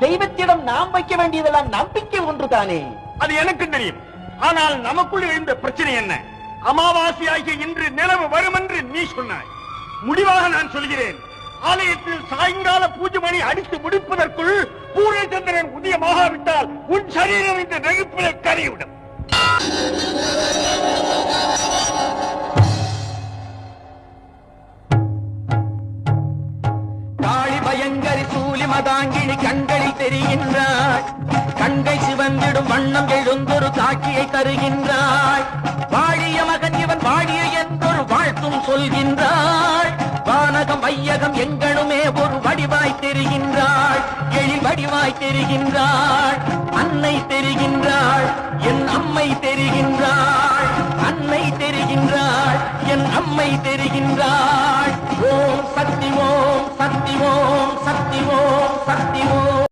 தெய்வத்திடம் நாம் வைக்க வேண்டியதெல்லாம் நம்பிக்கை ஒன்றுதானே. அது எனக்கு தெரியும். ஆனால் நமக்குள் எழுந்த பிரச்சனை என்ன? அமாவாசையாகிய இன்று நிலவு வரும் என்று நீ சொன்னாய். முடிவாக நான் சொல்கிறேன், ஆலயத்தில் சாயங்கால பூஜை மணி அடித்து முடிப்பதற்குள் பூர்ணச்சந்திரன் உதயமாகாவிட்டால் உன் சரீரம் இந்த நெருப்பிலே கரைவிடும். காளி பயங்கரி சூலி மதாங்கினி கண்களில் தெரிகின்றாள். கண்கை சிவந்திடும் வண்ணம் எழுந்தொரு காட்சியை தருகின்றாள். வாழிய மகன் இவன் வாழிய என்றொரு வாழ்த்தும் சொல்கின்றாள். வானகம் வையகம் எங்கனுமே ஒரு வடிவாய் தெரிகின்றாள். எழில் வடிவாய் தெரிகின்றாள். அன்னை தெரிகின்றாள், என் அம்மை தெரிகின்றாள். அன்னை தெரிகின்றாள், என் அம்மை தெரிகின்றாள். ஓம் சக்தி ஓம் சக்தி ஓம் சக்தி ஓம் சக்தி ஓம்.